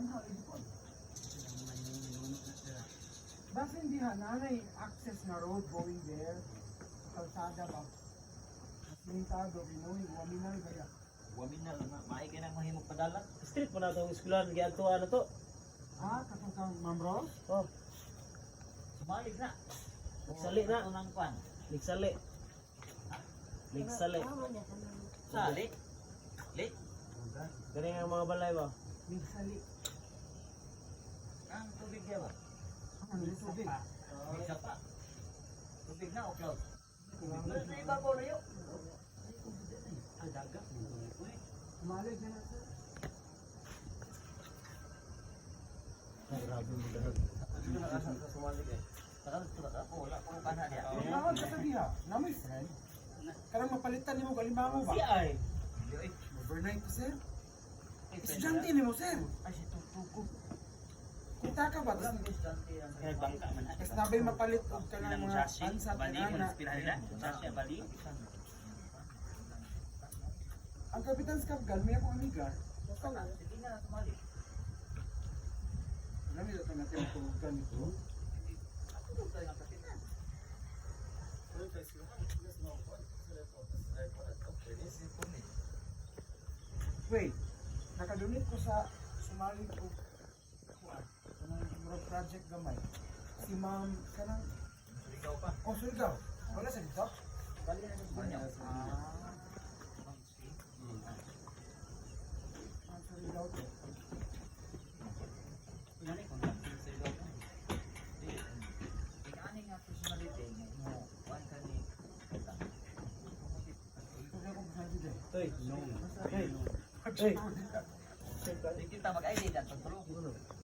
Anha, ibukod. Basta hindi nanay access na road going there. Kalsada ba? Asintado, Pinoy, Waminal gaya. Waminal na, maay ka nang mahimog padalat. Street mo na itong eskulan, giadto ano to? Ah, katong kang Ma'am Rose? Oh, Sumalig na. Nagsali na. Unang kwan. ligsali. Ligsali. Sali. Lit. Galing ang mga balay ba? Migsali. Ang tubig niya ba? Ano yung tubig? May sapa. Tubig na o cloud? Kumalig Sa ibabaw na yun. Ang dagat. Kumalig na na sir. Grabe mo dahat. Dito na kasang sa sumalig eh. Tagal ito na ako. Wala pang kana niya. Nakawag ka sa diha. Na my friend. Karang mapalitan ni mo kalimango ba? Si ay. Overnight ko sir. Estudyante ni mo sir. Ay, si Tutuko. Kita ka ba? Walang estudyante yan. Nagbangka man. Tapos nabay mapalit og ka ng Ilang mga sashi, ansat bali, na na. inspira nila. Sashi, bali. Ang Kapitan Skapgal, may akong amiga. Basta na. Sige na, sumalig. Alam niyo ito natin itong ganito. Ako doon tayo ng kapitan. Wait, nakadunit ko sa sumali ko. Kuan, kanang project gamay. Si Ma'am, kanang, Ikaw pa. oh, Surigao. Wala sa dito? Bali na ng banyaw. Ang Surigao to. Pinanay ko na. Sa ilaw na. Ikaani nga personality mo. Kuhan ka ni. Ito na akong pasabi din. Toy. Basta, Hey. Hey. Hindi kita mag-ID dyan. Pagtulog.